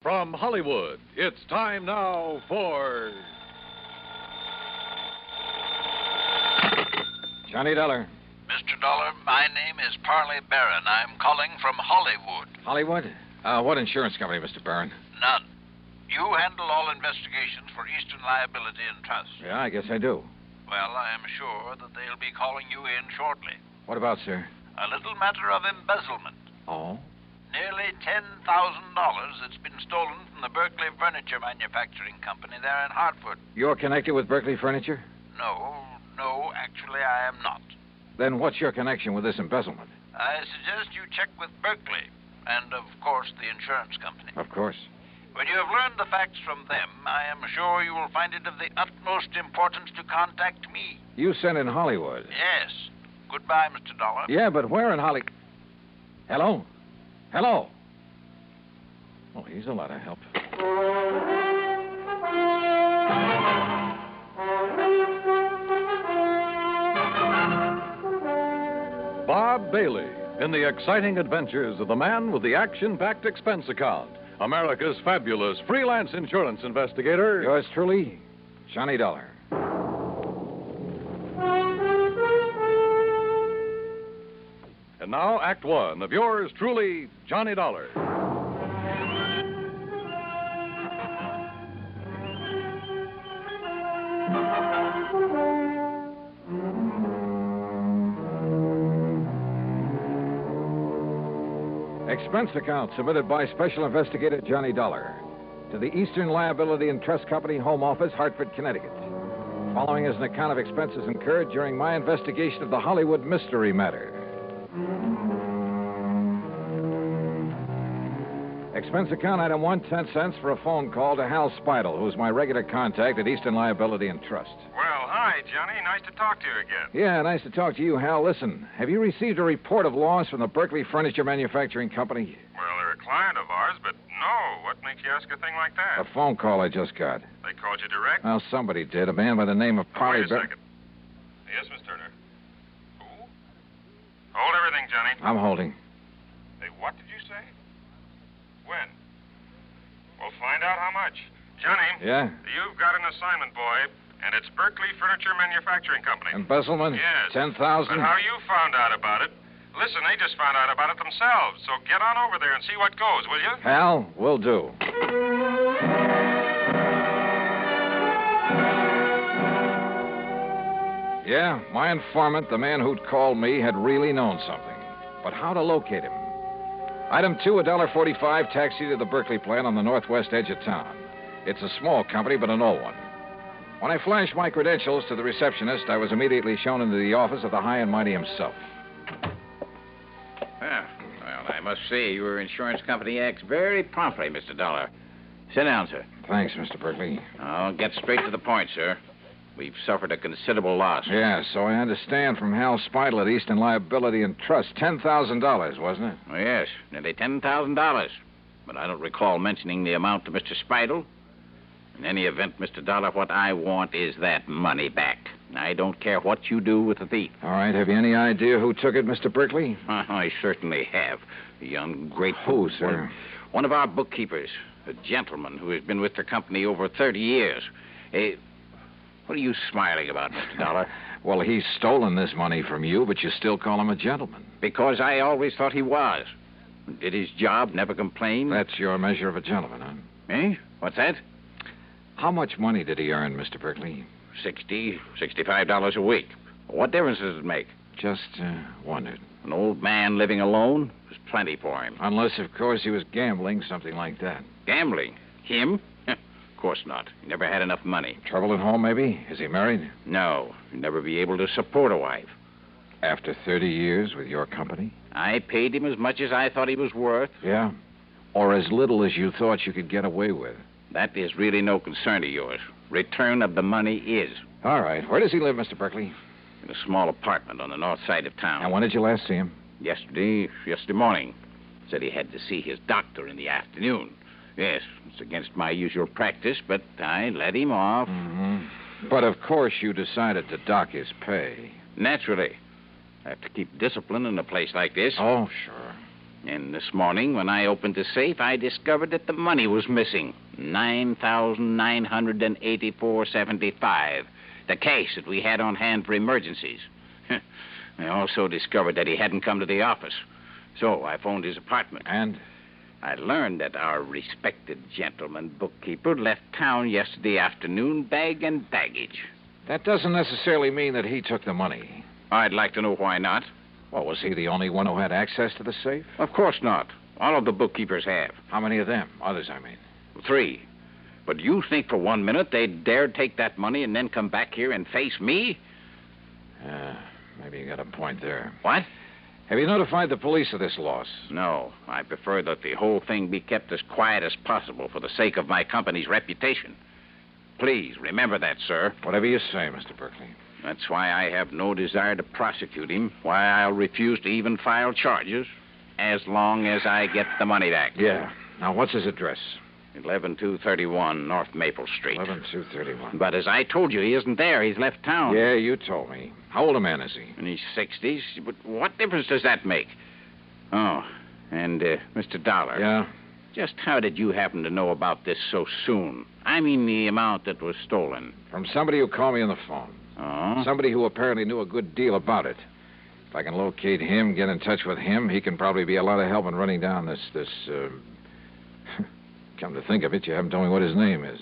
From Hollywood, it's time now for... Johnny Dollar. Mr. Dollar, my name is Parley Barron. I'm calling from Hollywood. Hollywood? What insurance company, Mr. Barron? None. You handle all investigations for Eastern Liability and Trust. Yeah, I guess I do. Well, I am sure that they'll be calling you in shortly. What about, sir? A little matter of embezzlement. Oh? Nearly $10,000 that's been stolen from the Berkeley Furniture Manufacturing Company there in Hartford. You're connected with Berkeley Furniture? No, actually I am not. Then what's your connection with this embezzlement? I suggest you check with Berkeley and, of course, the insurance company. Of course. When you have learned the facts from them, I am sure you will find it of the utmost importance to contact me. You sent in Hollywood? Yes. Goodbye, Mr. Dollar. Yeah, but where in Holly... Hello? Hello? Oh, he's a lot of help. Bob Bailey in the exciting adventures of the man with the action-packed expense account. America's fabulous freelance insurance investigator. Yours truly, Johnny Dollar. And now, Act One of yours truly, Johnny Dollar. Expense account submitted by Special Investigator Johnny Dollar to the Eastern Liability and Trust Company, Home Office, Hartford, Connecticut. Following is an account of expenses incurred during my investigation of the Hollywood mystery matter. Expense account item 1, 10 cents for a phone call to Hal Speidel, who's my regular contact at Eastern Liability and Trust. Well, hi, Johnny. Nice to talk to you again. Yeah, nice to talk to you, Hal. Listen, have you received a report of loss from the Berkeley Furniture Manufacturing Company? Well, they're a client of ours, but no. What makes you ask a thing like that? A phone call I just got. They called you direct? Well, somebody did. A man by the name of Parley Wait a second. Yes, Miss Turner. Who? Hold everything, Johnny. I'm holding. Hey, what did you say? When? We'll find out how much. Johnny. Yeah? You've got an assignment, boy, and it's Berkeley Furniture Manufacturing Company. Embezzlement? Yes. 10,000? But how you found out about it? Listen, they just found out about it themselves, so get on over there and see what goes, will you? Hal, will do. Yeah, my informant, the man who'd called me, had really known something. But how to locate him? Item 2, $1.45 taxi to the Berkeley plant on the northwest edge of town. It's a small company, but an old one. When I flashed my credentials to the receptionist, I was immediately shown into the office of the high and mighty himself. Well, I must say your insurance company acts very promptly, Mr. Dollar. Sit down, sir. Thanks, Mr. Berkeley. I'll get straight to the point, sir. We've suffered a considerable loss. Yeah, so I understand from Hal Speidel at Eastern Liability and Trust. $10,000, wasn't it? Oh, yes, nearly $10,000. But I don't recall mentioning the amount to Mr. Speidel. In any event, Mr. Dollar, what I want is that money back. I don't care what you do with the thief. All right, have you any idea who took it, Mr. Berkeley? I certainly have. The ungrateful... Who, sir? One of our bookkeepers, a gentleman who has been with the company over 30 years. What are you smiling about, Mr. Dollar? Well, he's stolen this money from you, but you still call him a gentleman. Because I always thought he was. Did his job, never complained. That's your measure of a gentleman, huh? Eh? What's that? How much money did he earn, Mr. Berkeley? $65 a week. What difference does it make? Just wondered. An old man living alone was plenty for him. Unless, of course, he was gambling, something like that. Gambling? Him? Of course not. He never had enough money. Trouble at home, maybe? Is he married? No. He'd never be able to support a wife. After 30 years with your company? I paid him as much as I thought he was worth. Yeah? Or as little as you thought you could get away with? That is really no concern of yours. Return of the money is. All right. Where does he live, Mr. Berkeley? In a small apartment on the north side of town. And when did you last see him? Yesterday morning. Said he had to see his doctor in the afternoon. Yes, it's against my usual practice, but I let him off. Mm-hmm. But, of course, you decided to dock his pay. Naturally. I have to keep discipline in a place like this. Oh, sure. And this morning, when I opened the safe, I discovered that the money was missing. $9,984.75. The cash that we had on hand for emergencies. I also discovered that he hadn't come to the office. So I phoned his apartment. And? I learned that our respected gentleman bookkeeper left town yesterday afternoon, bag and baggage. That doesn't necessarily mean that he took the money. I'd like to know why not. Well, was he the only one who had access to the safe? Of course not. All of the bookkeepers have. How many of them? Others, I mean. 3. But you think for 1 minute they'd dare take that money and then come back here and face me? Maybe you got a point there. What? Have you notified the police of this loss? No. I prefer that the whole thing be kept as quiet as possible for the sake of my company's reputation. Please, remember that, sir. Whatever you say, Mr. Berkeley. That's why I have no desire to prosecute him, why I'll refuse to even file charges, as long as I get the money back. Yeah. Now, what's his address? 11231 North Maple Street. 11231. But as I told you, he isn't there. He's left town. Yeah, you told me. How old a man is he? In his 60s. But what difference does that make? Oh, and Mr. Dollar. Yeah? Just how did you happen to know about this so soon? I mean the amount that was stolen. From somebody who called me on the phone. Oh? Somebody who apparently knew a good deal about it. If I can locate him, get in touch with him, he can probably be a lot of help in running down this Come to think of it, you haven't told me what his name is.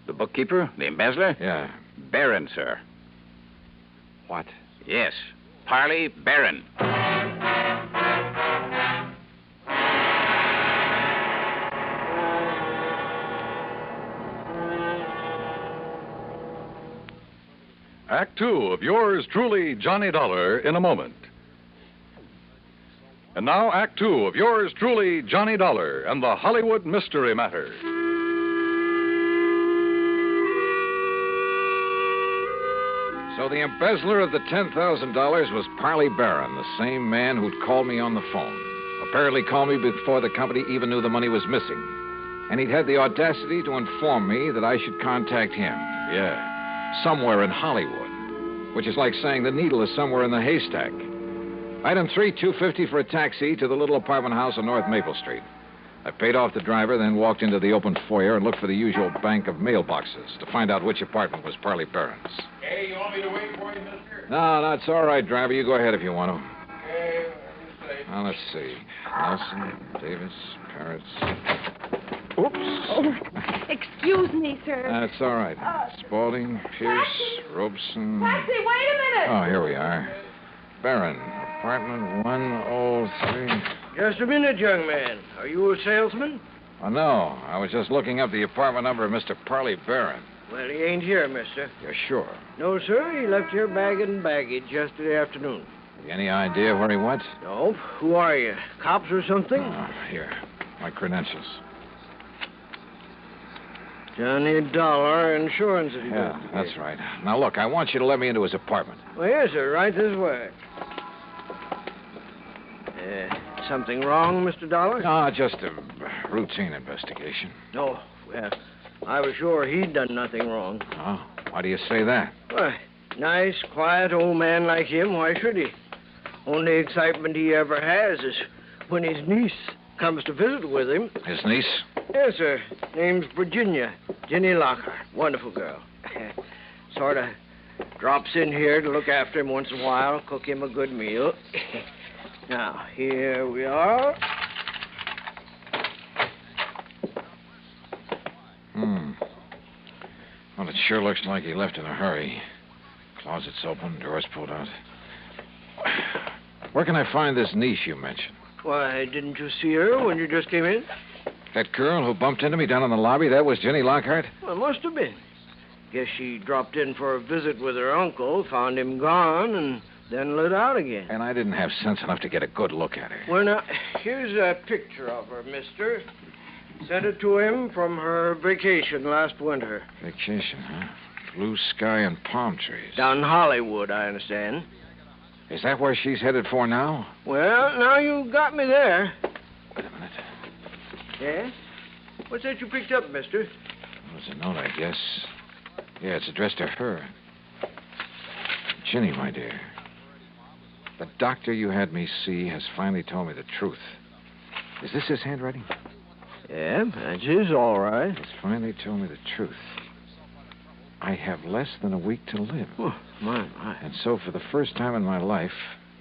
The bookkeeper? The embezzler? Yeah. Barron, sir. What? Yes. Parley Barron. Act 2 of yours truly, Johnny Dollar, in a moment. And now, Act 2 of yours truly, Johnny Dollar, and the Hollywood Mystery Matter. So the embezzler of the $10,000 was Parley Barron, the same man who'd called me on the phone. Apparently called me before the company even knew the money was missing. And he'd had the audacity to inform me that I should contact him. Yeah. Somewhere in Hollywood. Which is like saying the needle is somewhere in the haystack. Item 3, $250 for a taxi to the little apartment house on North Maple Street. I paid off the driver, then walked into the open foyer and looked for the usual bank of mailboxes to find out which apartment was Parley Barron's. Hey, you want me to wait for you, mister? No, that's all right, driver. You go ahead if you want to. Okay, let me see. Now, let's see. Nelson, Davis, Parrots. Oops. Oh, excuse me, sir. That's all right. Spaulding, Pierce, Robeson. Taxi, wait a minute. Oh, here we are. Barron, apartment 103. Just a minute, young man. Are you a salesman? Oh, no. I was just looking up the apartment number of Mr. Parley Barron. Well, he ain't here, mister. You're sure? No, sir. He left here bag and baggage yesterday afternoon. Any idea where he went? No. Who are you? Cops or something? Here. My credentials. Johnny Dollar Insurance. Yeah, that's right. Now, look, I want you to let me into his apartment. Well, yes, sir. Right this way. Something wrong, Mr. Dollar? No, just a routine investigation. No. Well, I was sure he'd done nothing wrong. Oh, why do you say that? Why, nice, quiet old man like him, why should he? Only excitement he ever has is when his niece comes to visit with him. His niece? Yes, sir. Name's Virginia. Jenny Lockhart. Wonderful girl. Sort of drops in here to look after him once in a while, cook him a good meal. Now, here we are. Well, it sure looks like he left in a hurry. Closets open, doors pulled out. Where can I find this niece you mentioned? Why, didn't you see her when you just came in? That girl who bumped into me down in the lobby, that was Jenny Lockhart? Well, must have been. Guess she dropped in for a visit with her uncle, found him gone, and then lit out again. And I didn't have sense enough to get a good look at her. Well, now, here's a picture of her, mister. Sent it to him from her vacation last winter. Vacation, huh? Blue sky and palm trees. Down in Hollywood, I understand. Is that where she's headed for now? Well, now you got me there. Wait a minute. Yeah? What's that you picked up, mister? It was a note, I guess. Yeah, it's addressed to her. Ginny, my dear. The doctor you had me see has finally told me the truth. Is this his handwriting? Yeah, that's his, all right. He's finally told me the truth. I have less than a week to live. Oh, my. And so for the first time in my life,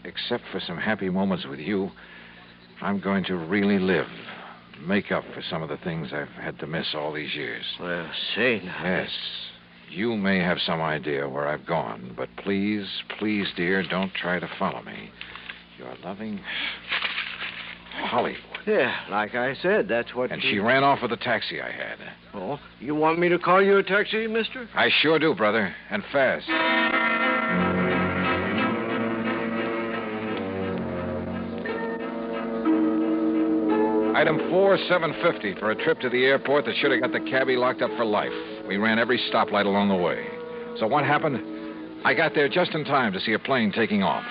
except for some happy moments with you, I'm going to really live. Make up for some of the things I've had to miss all these years. Well, say now. Yes. You may have some idea where I've gone, but please, please, dear, don't try to follow me. Your loving Hollywood. Yeah, like I said, that's what... And she ran off with the taxi I had. Oh, you want me to call you a taxi, mister? I sure do, brother, and fast. Item 4, $7.50 for a trip to the airport that should have got the cabbie locked up for life. We ran every stoplight along the way. So what happened? I got there just in time to see a plane taking off.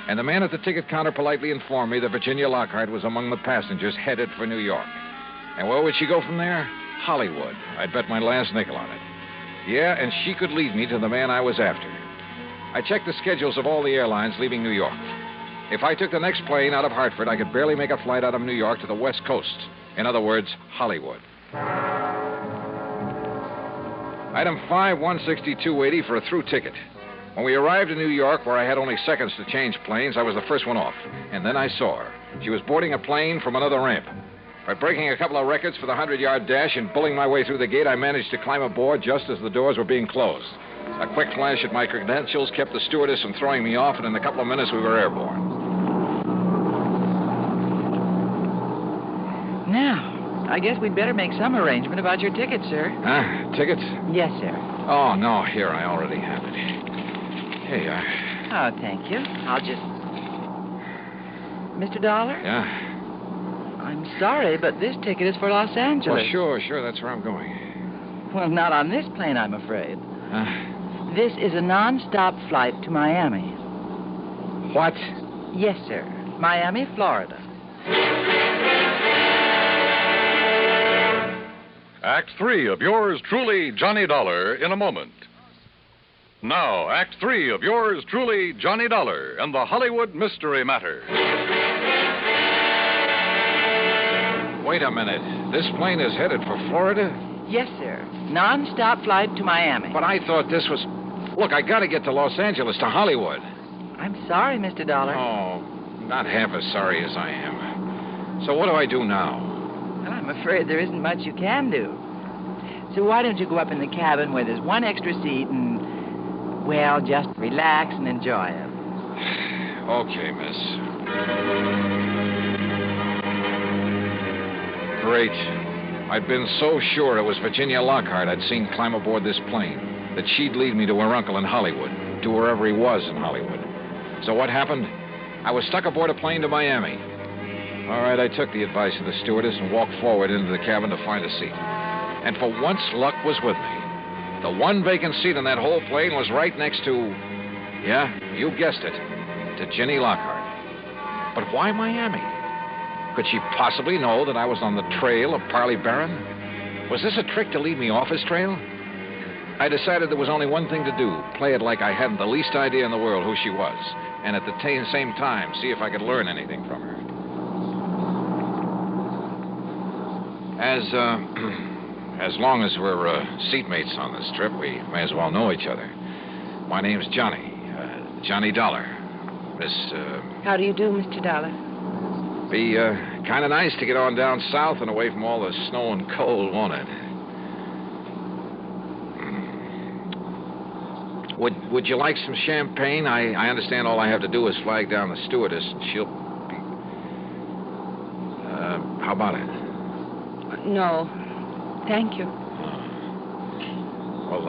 And the man at the ticket counter politely informed me that Virginia Lockhart was among the passengers headed for New York. And where would she go from there? Hollywood. I'd bet my last nickel on it. Yeah, and she could lead me to the man I was after. I checked the schedules of all the airlines leaving New York. If I took the next plane out of Hartford, I could barely make a flight out of New York to the West Coast. In other words, Hollywood. Item 5, $162.80 for a through ticket. When we arrived in New York, where I had only seconds to change planes, I was the first one off. And then I saw her. She was boarding a plane from another ramp. By breaking a couple of records for the 100-yard dash and bulling my way through the gate, I managed to climb aboard just as the doors were being closed. A quick flash at my credentials kept the stewardess from throwing me off, and in a couple of minutes we were airborne. Now, I guess we'd better make some arrangement about your tickets, sir. Huh? Tickets? Yes, sir. Oh, no. Here, I already have it. Here you are. Oh, thank you. I'll just... Mr. Dollar? Yeah? I'm sorry, but this ticket is for Los Angeles. Well, sure. That's where I'm going. Well, not on this plane, I'm afraid. Huh? This is a non-stop flight to Miami. What? Yes, sir. Miami, Florida. Act 3 of yours truly, Johnny Dollar, in a moment. Now, Act 3 of yours truly, Johnny Dollar, and the Hollywood Mystery Matter. Wait a minute. This plane is headed for Florida? Yes, sir. Non-stop flight to Miami. But I thought this was... Look, I gotta get to Los Angeles, to Hollywood. I'm sorry, Mr. Dollar. Oh, not half as sorry as I am. So what do I do now? Well, I'm afraid there isn't much you can do. So why don't you go up in the cabin where there's one extra seat and, well, just relax and enjoy it. Okay, miss. Great. I'd been so sure it was Virginia Lockhart I'd seen climb aboard this plane, that she'd lead me to her uncle in Hollywood, to wherever he was in Hollywood. So what happened? I was stuck aboard a plane to Miami. All right, I took the advice of the stewardess and walked forward into the cabin to find a seat. And for once, luck was with me. The one vacant seat in that whole plane was right next to, yeah, you guessed it, to Ginny Lockhart. But why Miami? Could she possibly know that I was on the trail of Parley Barron? Was this a trick to lead me off his trail? I decided there was only one thing to do, play it like I hadn't the least idea in the world who she was, and at the same time, see if I could learn anything from her. As long as we're seatmates on this trip, we may as well know each other. My name's Johnny, Johnny Dollar. Miss, How do you do, Mr. Dollar? Be kind of nice to get on down south and away from all the snow and cold, won't it? Would you like some champagne? I understand all I have to do is flag down the stewardess, and she'll be... how about it? No, thank you. Well,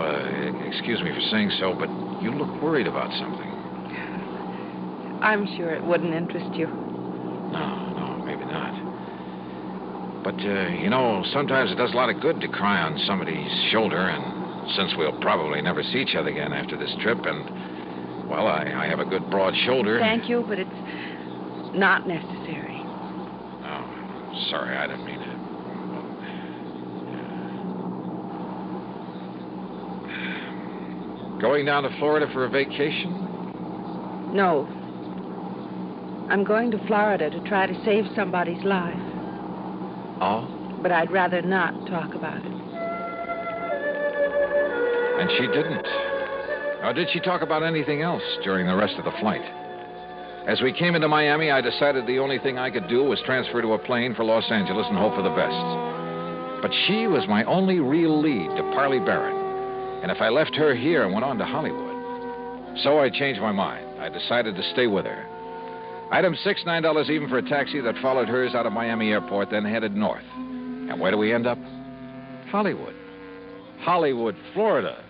excuse me for saying so, but you look worried about something. I'm sure it wouldn't interest you. No, maybe not. But, sometimes it does a lot of good to cry on somebody's shoulder, and since we'll probably never see each other again after this trip, and, well, I have a good broad shoulder. Thank you, but it's not necessary. Oh, sorry, I didn't mean to. Going down to Florida for a vacation? No. I'm going to Florida to try to save somebody's life. Oh? But I'd rather not talk about it. And she didn't. Nor did she talk about anything else during the rest of the flight. As we came into Miami, I decided the only thing I could do was transfer to a plane for Los Angeles and hope for the best. But she was my only real lead to Parley Barron. And if I left her here and went on to Hollywood. So I changed my mind. I decided to stay with her. Item 6, $9 even for a taxi that followed hers out of Miami Airport, then headed north. And where do we end up? Hollywood. Hollywood, Florida.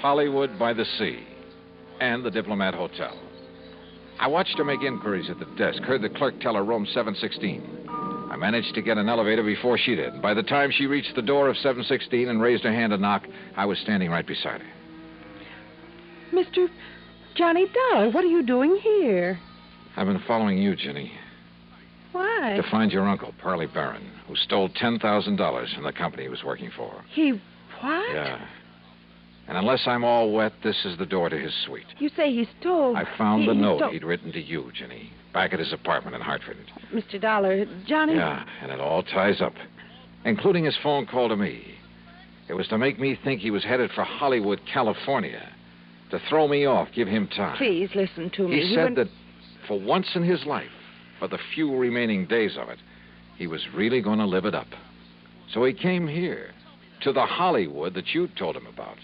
Hollywood by the sea. And the Diplomat Hotel. I watched her make inquiries at the desk, heard the clerk tell her room 716. I managed to get an elevator before she did. By the time she reached the door of 716 and raised her hand to knock, I was standing right beside her. Mr. Johnny Dollar, what are you doing here? I've been following you, Ginny, Why? to find your uncle, Parley Barron, who stole $10,000 from the company he was working for. He what? Yeah. And unless I'm all wet, this is the door to his suite. You say he stole... I found the he note stole- he'd written to you, Ginny, back at his apartment in Hartford. Mr. Dollar, Johnny... Yeah, and it all ties up, including his phone call to me. It was to make me think he was headed for Hollywood, California, to throw me off, give him time. Please listen to me. He said that for once in his life, for the few remaining days of it, he was really going to live it up. So he came here, to the Hollywood that you told him about.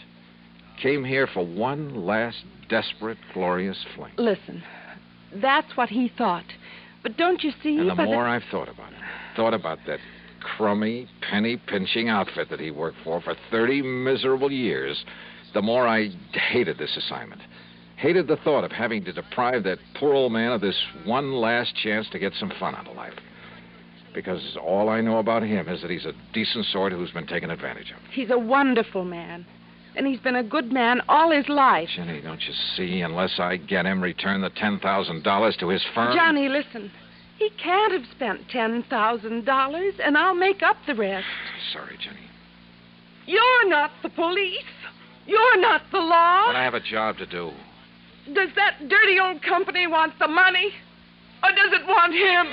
Came here for one last desperate, glorious fling. Listen, that's what he thought. But don't you see... And the more I've thought about that crummy, penny-pinching outfit that he worked for 30 miserable years, the more I hated this assignment. Hated the thought of having to deprive that poor old man of this one last chance to get some fun out of life. Because all I know about him is that he's a decent sort who's been taken advantage of. He's a wonderful man. And he's been a good man all his life. Jenny, don't you see? Unless I get him return the $10,000 to his firm... Johnny, listen. He can't have spent $10,000, and I'll make up the rest. Sorry, Jenny. You're not the police. You're not the law. But I have a job to do. Does that dirty old company want the money? Or does it want him?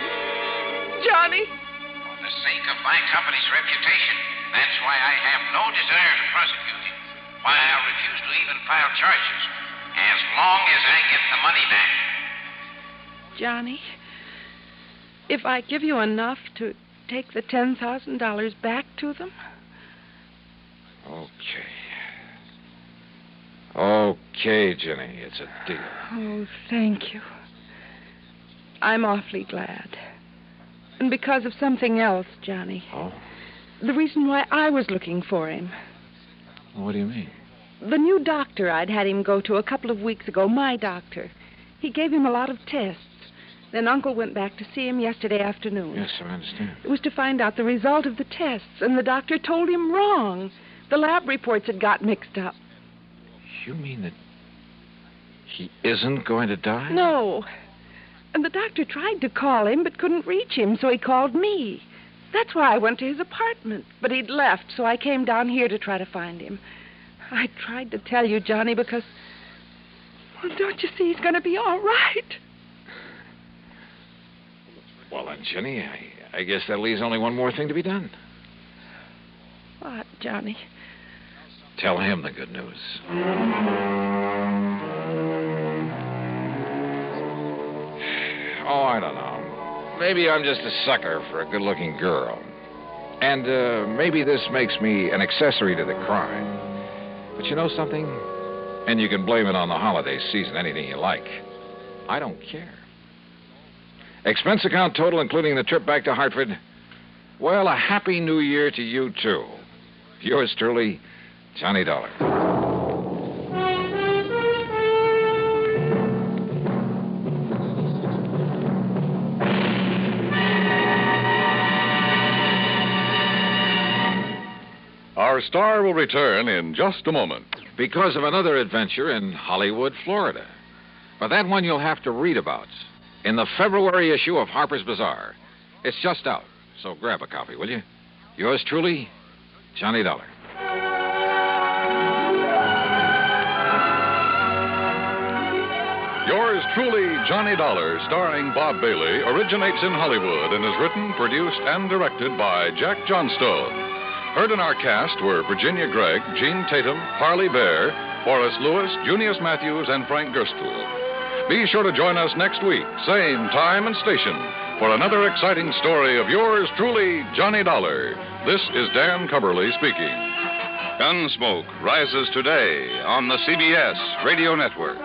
Johnny? For the sake of my company's reputation, that's why I have no desire to prosecute him. Why I refuse to even file charges, as long as I get the money back. Johnny, if I give you enough to take the $10,000 back to them? Okay, Jenny, it's a deal. Oh, thank you. I'm awfully glad. And because of something else, Johnny. Oh? The reason why I was looking for him. What do you mean? The new doctor I'd had him go to a couple of weeks ago, my doctor. He gave him a lot of tests. Then Uncle went back to see him yesterday afternoon. Yes, I understand. It was to find out the result of the tests, and the doctor told him wrong. The lab reports had got mixed up. You mean that he isn't going to die? No. And the doctor tried to call him, but couldn't reach him, so he called me. That's why I went to his apartment. But he'd left, so I came down here to try to find him. I tried to tell you, Johnny, because... Well, don't you see he's going to be all right? Well, then, Jenny, I guess that leaves only one more thing to be done. What, Johnny? Tell him the good news. Oh, I don't know. Maybe I'm just a sucker for a good-looking girl. And maybe this makes me an accessory to the crime. But you know something? And you can blame it on the holiday season, anything you like. I don't care. Expense account total, including the trip back to Hartford. Well, a happy new year to you, too. Yours truly, Johnny Dollar. Our star will return in just a moment. Because of another adventure in Hollywood, Florida. But that one you'll have to read about in the February issue of Harper's Bazaar. It's just out, so grab a copy, will you? Yours truly, Johnny Dollar. Yours Truly Johnny Dollar, starring Bob Bailey, originates in Hollywood and is written, produced, and directed by Jack Johnstone. Heard in our cast were Virginia Gregg, Gene Tatum, Harley Bear, Forrest Lewis, Junius Matthews, and Frank Gerstle. Be sure to join us next week, same time and station, for another exciting story of yours truly, Johnny Dollar. This is Dan Cubberly speaking. Gunsmoke rises today on the CBS Radio Network.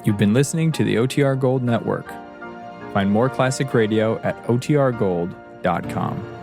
You've been listening to the OTR Gold Network. Find more classic radio at otrgold.com.